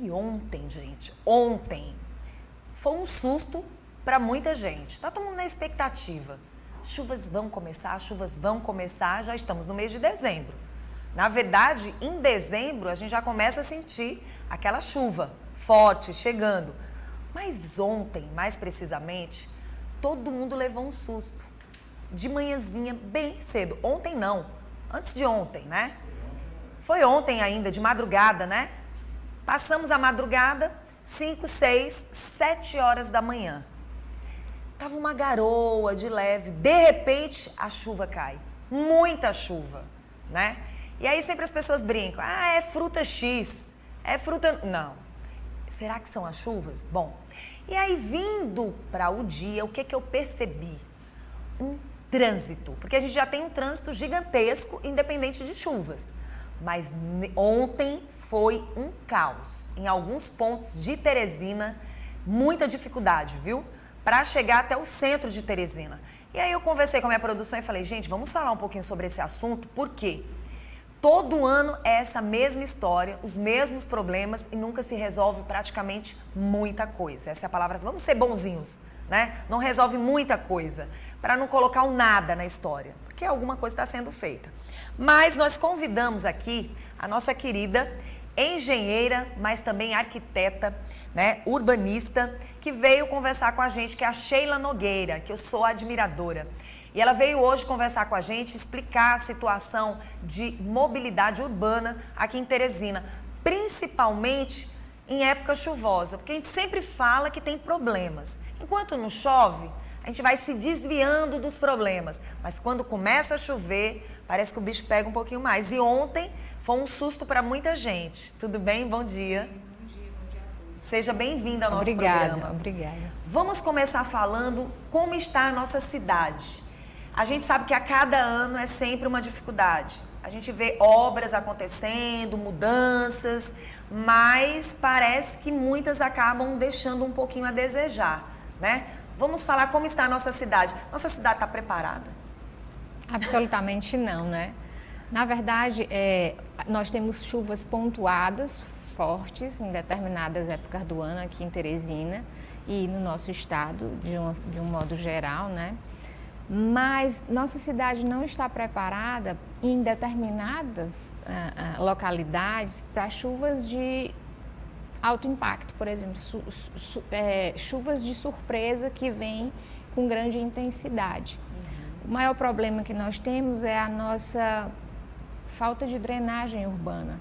E ontem, gente, ontem, foi um susto para muita gente. Tá todo mundo na expectativa. Chuvas vão começar, já estamos no mês de dezembro. Na verdade, em dezembro, a gente já começa a sentir aquela chuva forte chegando. Mas ontem, mais precisamente, todo mundo levou um susto. De manhãzinha, bem cedo. Ontem não, antes de ontem, né? Foi ontem ainda, de madrugada, né? Passamos a madrugada, 5, 6, 7 horas da manhã. Tava uma garoa de leve, de repente a chuva cai. Muita chuva, né? E aí sempre as pessoas brincam, é fruta X, é fruta... Não. Será que são as chuvas? Bom, e aí vindo para o dia, o que eu percebi? Um trânsito, porque a gente já tem um trânsito gigantesco, independente de chuvas. Mas ontem foi um caos. Em alguns pontos de Teresina, muita dificuldade, viu? Para chegar até o centro de Teresina. E aí eu conversei com a minha produção e falei, gente, vamos falar um pouquinho sobre esse assunto, por quê? Todo ano é essa mesma história, os mesmos problemas e nunca se resolve praticamente muita coisa. Essa é a palavra, vamos ser bonzinhos, né? Não resolve muita coisa, para não colocar um nada na história, porque alguma coisa está sendo feita. Mas nós convidamos aqui a nossa querida engenheira, mas também arquiteta, né, urbanista, que veio conversar com a gente, que é a Sheila Nogueira, que eu sou admiradora. E ela veio hoje conversar com a gente, explicar a situação de mobilidade urbana aqui em Teresina, principalmente em época chuvosa, porque a gente sempre fala que tem problemas. Enquanto não chove, a gente vai se desviando dos problemas, mas quando começa a chover, parece que o bicho pega um pouquinho mais. E ontem foi um susto para muita gente. Tudo bem? Bom dia. Bom dia a todos. Seja bem-vinda ao nosso programa. Obrigada. Vamos começar falando como está a nossa cidade. A gente sabe que a cada ano é sempre uma dificuldade. A gente vê obras acontecendo, mudanças, mas parece que muitas acabam deixando um pouquinho a desejar, né? Vamos falar como está a nossa cidade. Nossa cidade está preparada? Absolutamente não, né? Na verdade, nós temos chuvas pontuadas, fortes, em determinadas épocas do ano aqui em Teresina e no nosso estado, de um modo geral, né? Mas nossa cidade não está preparada em determinadas localidades para chuvas de alto impacto, por exemplo, chuvas de surpresa que vêm com grande intensidade. O maior problema que nós temos é a nossa falta de drenagem urbana,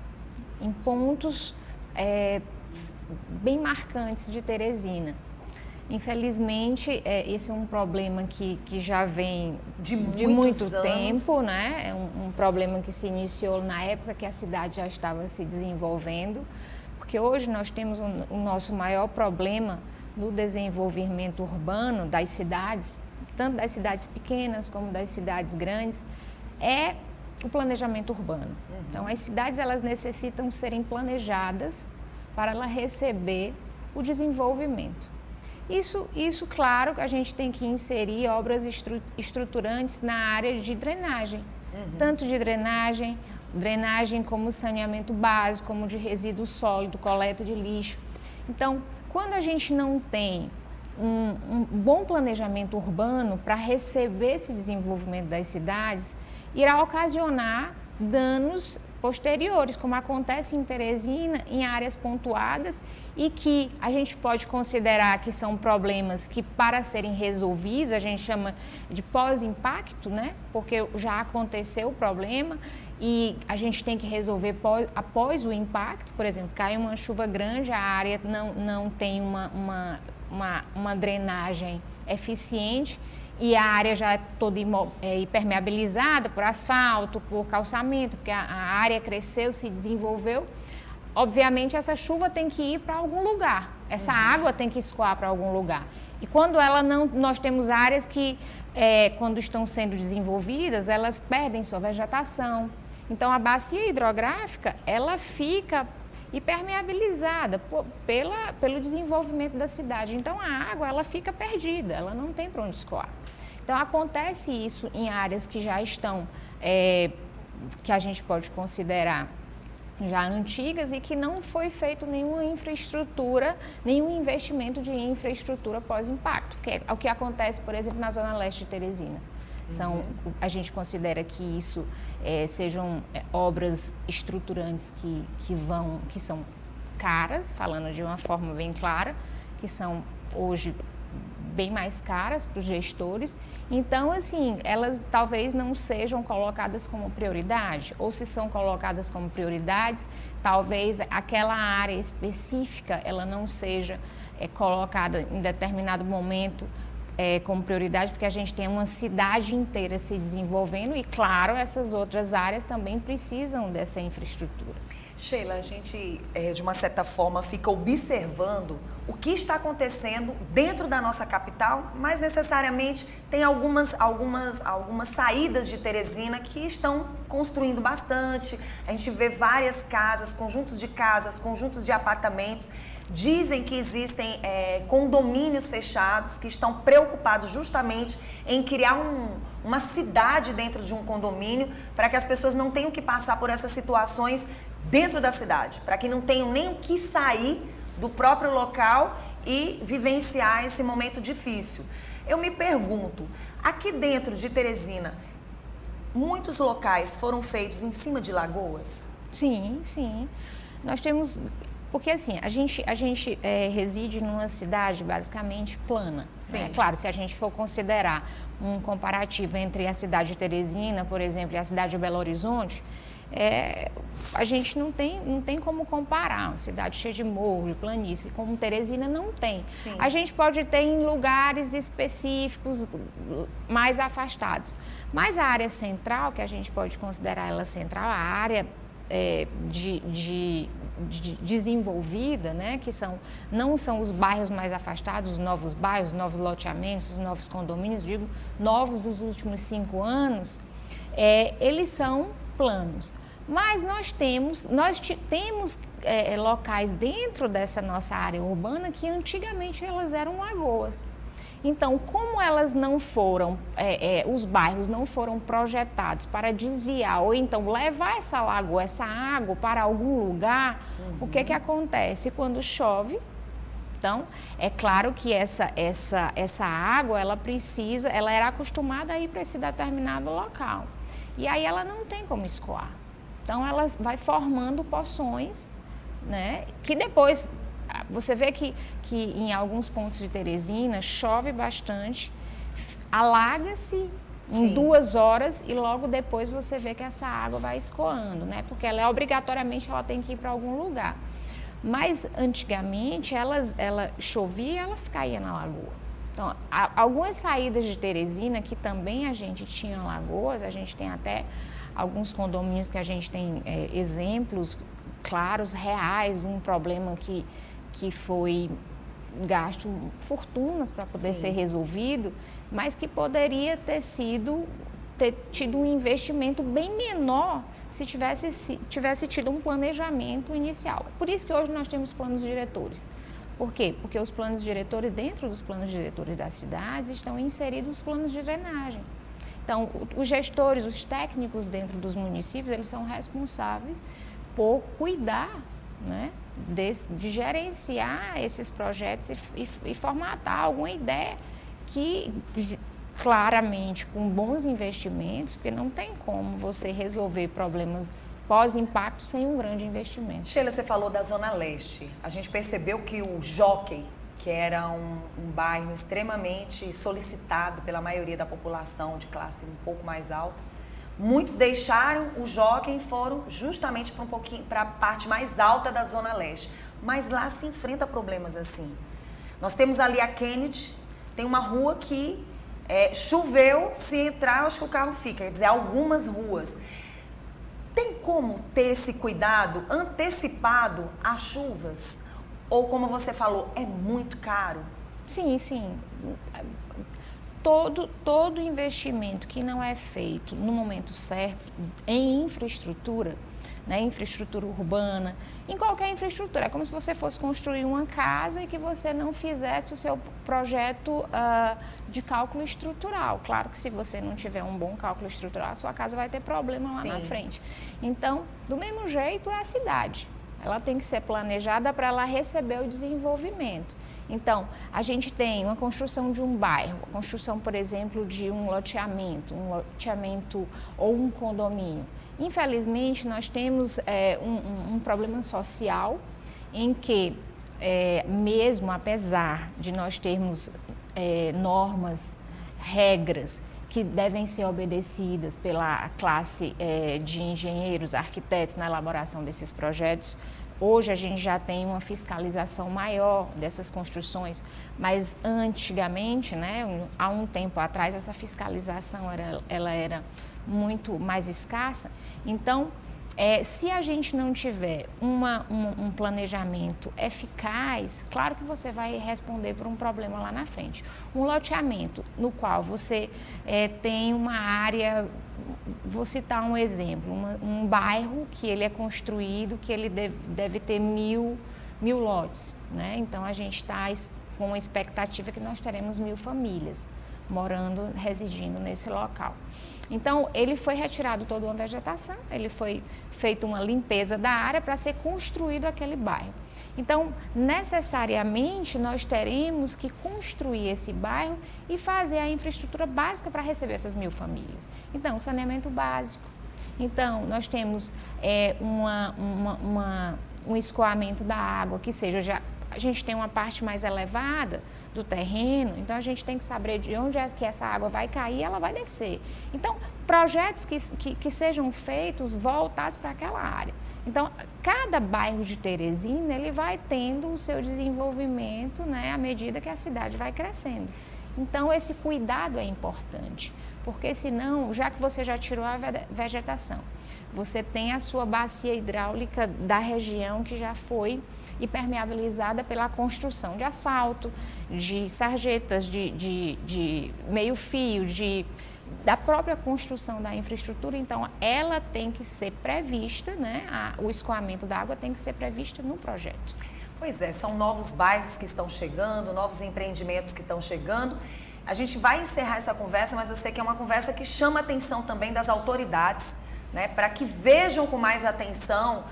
em pontos bem marcantes de Teresina. Infelizmente, esse é um problema que já vem de muito tempo, né? É um problema que se iniciou na época que a cidade já estava se desenvolvendo, porque hoje nós temos o nosso maior problema no desenvolvimento urbano das cidades, tanto das cidades pequenas como das cidades grandes, é o planejamento urbano. Então, as cidades elas necessitam serem planejadas para ela receber o desenvolvimento. Isso, claro, que a gente tem que inserir obras estruturantes na área de drenagem, tanto de drenagem como saneamento básico, como de resíduo sólido, coleta de lixo. Então, quando a gente não tem um bom planejamento urbano para receber esse desenvolvimento das cidades, irá ocasionar danos posteriores, como acontece em Teresina, em áreas pontuadas e que a gente pode considerar que são problemas que, para serem resolvidos, a gente chama de pós-impacto, né? Porque já aconteceu o problema e a gente tem que resolver após o impacto. Por exemplo, cai uma chuva grande, a área não tem uma drenagem eficiente e a área já é toda hipermeabilizada por asfalto, por calçamento, porque a área cresceu, se desenvolveu. Obviamente, essa chuva tem que ir para algum lugar, essa água tem que escoar para algum lugar. E quando nós temos áreas que, quando estão sendo desenvolvidas, elas perdem sua vegetação. Então, a bacia hidrográfica, ela fica hipermeabilizada pelo desenvolvimento da cidade. Então, a água, ela fica perdida, ela não tem para onde escoar. Então, acontece isso em áreas que já estão, que a gente pode considerar já antigas e que não foi feito nenhuma infraestrutura, nenhum investimento de infraestrutura pós-impacto, que é o que acontece, por exemplo, na Zona Leste de Teresina. A gente considera que isso sejam obras estruturantes que são caras, falando de uma forma bem clara, que são hoje bem mais caras para os gestores. Então, assim, elas talvez não sejam colocadas como prioridade, ou se são colocadas como prioridades, talvez aquela área específica ela não seja colocada em determinado momento como prioridade, porque a gente tem uma cidade inteira se desenvolvendo e, claro, essas outras áreas também precisam dessa infraestrutura. Sheila, a gente, de uma certa forma, fica observando o que está acontecendo dentro da nossa capital, mas necessariamente tem algumas saídas de Teresina que estão construindo bastante. A gente vê várias casas, conjuntos de apartamentos. Dizem que existem condomínios fechados que estão preocupados justamente em criar uma cidade dentro de um condomínio para que as pessoas não tenham que passar por essas situações dentro da cidade, para que não tenham nem o que sair do próprio local e vivenciar esse momento difícil. Eu me pergunto, aqui dentro de Teresina, muitos locais foram feitos em cima de lagoas? Sim, sim. Nós temos... Porque assim, a gente reside numa cidade basicamente plana. Sim. Né? Claro, se a gente for considerar um comparativo entre a cidade de Teresina, por exemplo, e a cidade de Belo Horizonte, a gente não tem como comparar. Uma cidade cheia de morro, de planície, como Teresina não tem. Sim. A gente pode ter em lugares específicos mais afastados. Mas a área central, que a gente pode considerar ela central, a área de desenvolvida, né, que não são os bairros mais afastados, os novos bairros, os novos loteamentos, os novos condomínios, digo, novos dos últimos 5 anos, eles são planos. Mas nós temos locais dentro dessa nossa área urbana que antigamente elas eram lagoas. Então, como elas não foram, os bairros não foram projetados para desviar ou então levar essa lagoa, essa água para algum lugar, o que acontece? Quando chove, então, é claro que essa água, ela era acostumada a ir para esse determinado local. E aí ela não tem como escoar. Então, ela vai formando poções, né, que depois... Você vê que em alguns pontos de Teresina chove bastante, alaga-se em 2 horas e logo depois você vê que essa água vai escoando, né? Porque obrigatoriamente ela tem que ir para algum lugar. Mas antigamente ela chovia e ela caía na lagoa. Então, algumas saídas de Teresina que também a gente tinha lagoas, a gente tem até alguns condomínios que a gente tem exemplos claros, reais, de um problema que foi gasto fortunas para poder ser resolvido, mas que poderia ter tido um investimento bem menor se tivesse tido um planejamento inicial. Por isso que hoje nós temos planos diretores. Por quê? Porque os planos diretores, dentro dos planos diretores das cidades, estão inseridos os planos de drenagem. Então, os gestores, os técnicos dentro dos municípios, eles são responsáveis por cuidar, né, de gerenciar esses projetos e formatar alguma ideia que, claramente, com bons investimentos, porque não tem como você resolver problemas pós-impacto sem um grande investimento. Sheila, você falou da Zona Leste. A gente percebeu que o Jockey, que era um bairro extremamente solicitado pela maioria da população de classe um pouco mais alta, muitos deixaram o Jockey e foram justamente para a parte mais alta da Zona Leste. Mas lá se enfrenta problemas assim. Nós temos ali a Kennedy, tem uma rua que choveu, se entrar, acho que o carro fica. Quer dizer, algumas ruas. Tem como ter esse cuidado antecipado às chuvas? Ou, como você falou, é muito caro? Sim, sim. Todo investimento que não é feito no momento certo em infraestrutura, né, infraestrutura urbana, em qualquer infraestrutura. É como se você fosse construir uma casa e que você não fizesse o seu projeto de cálculo estrutural. Claro que se você não tiver um bom cálculo estrutural, a sua casa vai ter problema lá na frente. Então, do mesmo jeito é a cidade. Ela tem que ser planejada para ela receber o desenvolvimento. Então, a gente tem uma construção de um bairro, a construção, por exemplo, de um loteamento ou um condomínio. Infelizmente, nós temos um problema social em que, mesmo apesar de nós termos normas, regras que devem ser obedecidas pela classe de engenheiros, arquitetos na elaboração desses projetos, hoje a gente já tem uma fiscalização maior dessas construções, mas antigamente, né, há um tempo atrás, essa fiscalização ela era muito mais escassa. Então, se a gente não tiver um planejamento eficaz, claro que você vai responder por um problema lá na frente. Um loteamento no qual você tem uma área, vou citar um exemplo, um bairro que ele é construído, que ele deve ter mil lotes, né? Então, a gente está com uma expectativa que nós teremos 1000 famílias residindo nesse local. Então, ele foi retirado toda uma vegetação, ele foi feita uma limpeza da área para ser construído aquele bairro. Então, necessariamente, nós teremos que construir esse bairro e fazer a infraestrutura básica para receber essas 1000 famílias. Então, saneamento básico. Então, nós temos um escoamento da água, que seja a gente tem uma parte mais elevada do terreno, então a gente tem que saber de onde é que essa água vai cair e ela vai descer. Então, projetos que sejam feitos voltados para aquela área. Então, cada bairro de Teresina, ele vai tendo o seu desenvolvimento, né, à medida que a cidade vai crescendo. Então, esse cuidado é importante, porque senão, já que você já tirou a vegetação, você tem a sua bacia hidráulica da região que já foi impermeabilizada pela construção de asfalto, de sarjetas, de meio-fio, da própria construção da infraestrutura. Então, ela tem que ser prevista, né? O escoamento da água tem que ser previsto no projeto. Pois é, são novos bairros que estão chegando, novos empreendimentos que estão chegando. A gente vai encerrar essa conversa, mas eu sei que é uma conversa que chama a atenção também das autoridades, né? Para que vejam com mais atenção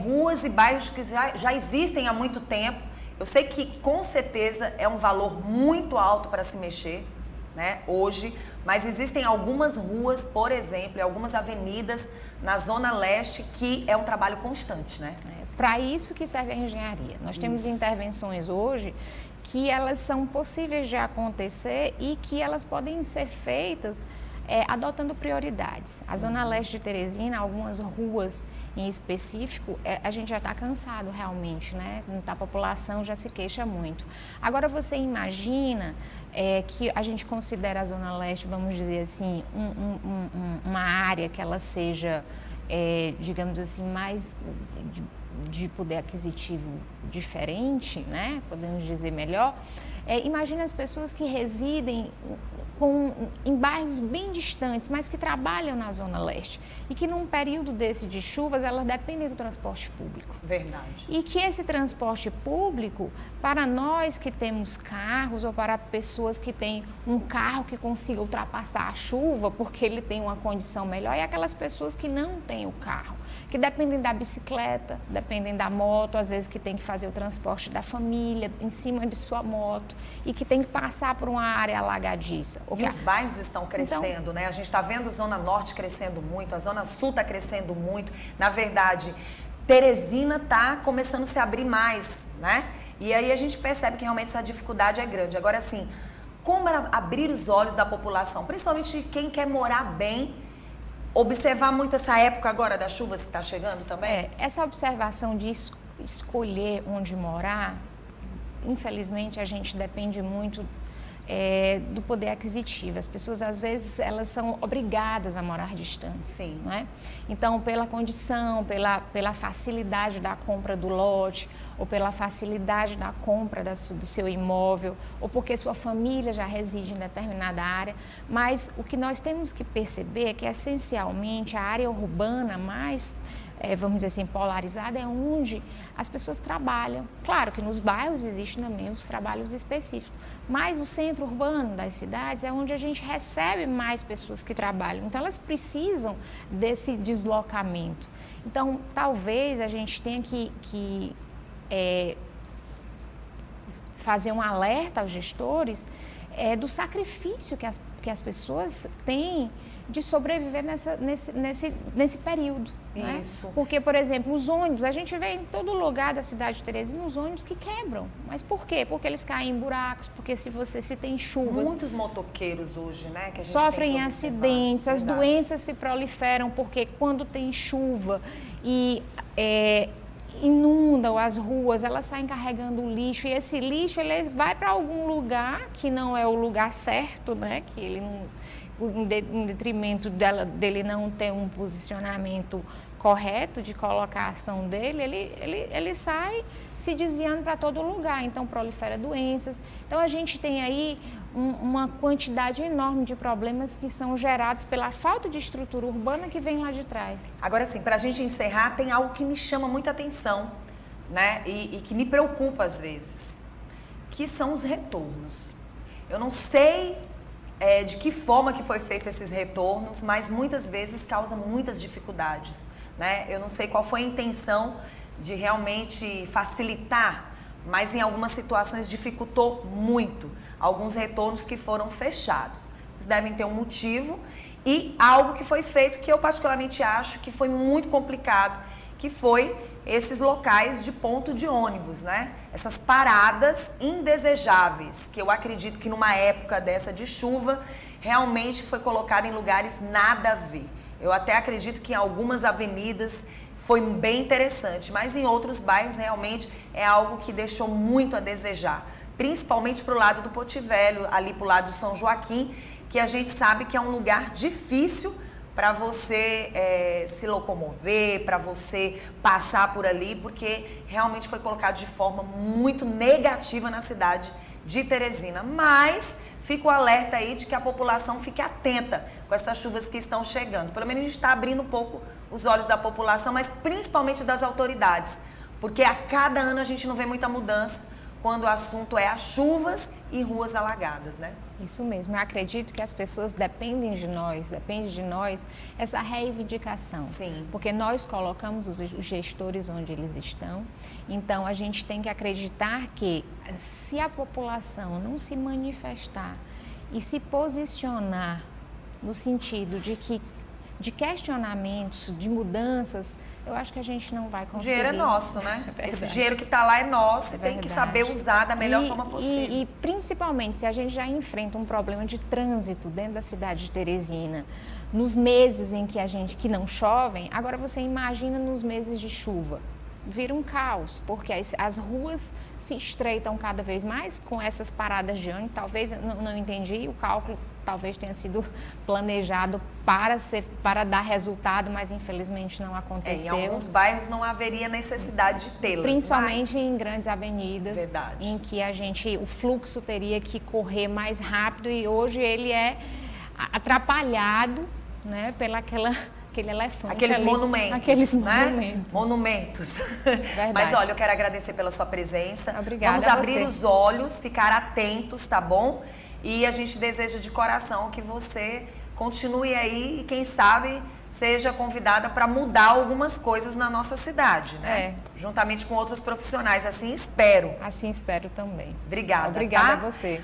ruas e bairros que já existem há muito tempo. Eu sei que com certeza é um valor muito alto para se mexer, né, hoje, mas existem algumas ruas, por exemplo, e algumas avenidas na Zona Leste que é um trabalho constante, né? Para isso que serve a engenharia. Nós temos intervenções hoje que elas são possíveis de acontecer e que elas podem ser feitas adotando prioridades. A Zona Leste de Teresina, algumas ruas em específico, a gente já está cansado realmente, né? A população já se queixa muito. Agora, você imagina que a gente considera a Zona Leste, vamos dizer assim, uma área que ela seja, digamos assim, mais de poder aquisitivo diferente, né? Podemos dizer melhor. Imagina as pessoas que residem em bairros bem distantes, mas que trabalham na Zona Leste e que num período desse de chuvas, elas dependem do transporte público. Verdade. E que esse transporte público, para nós que temos carros ou para pessoas que têm um carro que consiga ultrapassar a chuva porque ele tem uma condição melhor, e aquelas pessoas que não têm o carro, que dependem da bicicleta, dependem da moto, às vezes que tem que fazer o transporte da família em cima de sua moto e que tem que passar por uma área alagadiça. E os bairros estão crescendo, então, né? A gente está vendo a Zona Norte crescendo muito, a Zona Sul está crescendo muito. Na verdade, Teresina está começando a se abrir mais, né? E aí a gente percebe que realmente essa dificuldade é grande. Agora, assim, como abrir os olhos da população, principalmente quem quer morar bem, observar muito essa época agora das chuvas que está chegando também? Essa observação de escolher onde morar, infelizmente, a gente depende muito do poder aquisitivo. As pessoas, às vezes, elas são obrigadas a morar distante. Sim. Não é? Então, pela condição, pela facilidade da compra do lote, ou pela facilidade da compra do seu imóvel, ou porque sua família já reside em determinada área. Mas o que nós temos que perceber é que, essencialmente, a área urbana mais vamos dizer assim, polarizada, é onde as pessoas trabalham. Claro que nos bairros existem também os trabalhos específicos, mas o centro urbano das cidades é onde a gente recebe mais pessoas que trabalham. Então, elas precisam desse deslocamento. Então, talvez a gente tenha que fazer um alerta aos gestores do sacrifício que as pessoas têm de sobreviver nesse período. Isso. Né? Porque, por exemplo, os ônibus, a gente vê em todo lugar da cidade de Teresina os ônibus que quebram. Mas por quê? Porque eles caem em buracos, porque se tem chuvas... Muitos motoqueiros hoje, né? Que a gente sofrem tem que acidentes, as doenças se proliferam, porque quando tem chuva e inundam as ruas, elas saem carregando lixo, e esse lixo ele vai para algum lugar que não é o lugar certo, né? Que ele não, em detrimento dele não ter um posicionamento correto de colocação dele, ele sai se desviando para todo lugar, então prolifera doenças. Então a gente tem aí uma quantidade enorme de problemas que são gerados pela falta de estrutura urbana que vem lá de trás. Agora sim, para a gente encerrar, tem algo que me chama muita atenção, né? E que me preocupa às vezes, que são os retornos. Eu não sei de que forma que foi feito esses retornos, mas muitas vezes causa muitas dificuldades, né? Eu não sei qual foi a intenção de realmente facilitar, mas em algumas situações dificultou muito alguns retornos que foram fechados. Eles devem ter um motivo e algo que foi feito que eu particularmente acho que foi muito complicado, que foi esses locais de ponto de ônibus, né? Essas paradas indesejáveis, que eu acredito que numa época dessa de chuva, realmente foi colocada em lugares nada a ver. Eu até acredito que em algumas avenidas foi bem interessante, mas em outros bairros realmente é algo que deixou muito a desejar. Principalmente para o lado do Poti Velho, ali para o lado do São Joaquim, que a gente sabe que é um lugar difícil para você se locomover, para você passar por ali, porque realmente foi colocado de forma muito negativa na cidade de Teresina. Mas fica o alerta aí de que a população fique atenta com essas chuvas que estão chegando. Pelo menos a gente está abrindo um pouco os olhos da população, mas principalmente das autoridades, porque a cada ano a gente não vê muita mudança quando o assunto é as chuvas e ruas alagadas, né? Isso mesmo, eu acredito que as pessoas depende de nós essa reivindicação. Sim. Porque nós colocamos os gestores onde eles estão, então a gente tem que acreditar que se a população não se manifestar e se posicionar no sentido de questionamentos, de mudanças, eu acho que a gente não vai conseguir. O dinheiro é nosso, né? É esse dinheiro que está lá é nosso e tem que saber usar da melhor forma possível. E principalmente se a gente já enfrenta um problema de trânsito dentro da cidade de Teresina, nos meses em que não chovem, agora você imagina nos meses de chuva. Vira um caos, porque as ruas se estreitam cada vez mais com essas paradas de ônibus. Talvez, não entendi, o cálculo talvez tenha sido planejado para dar resultado, mas infelizmente não aconteceu. Em alguns bairros não haveria necessidade de tê-los. Principalmente em grandes avenidas, Verdade. Em que o fluxo teria que correr mais rápido e hoje ele é atrapalhado, né, aquele elefante aqueles ali, monumentos, aqueles né? Monumentos. Verdade. Mas olha, eu quero agradecer pela sua presença. Obrigada. Vamos abrir os olhos, ficar atentos, tá bom? E a gente deseja de coração que você continue aí e quem sabe seja convidada para mudar algumas coisas na nossa cidade, né? Juntamente com outros profissionais, assim espero. Assim espero também. Obrigada, Obrigada tá? a você.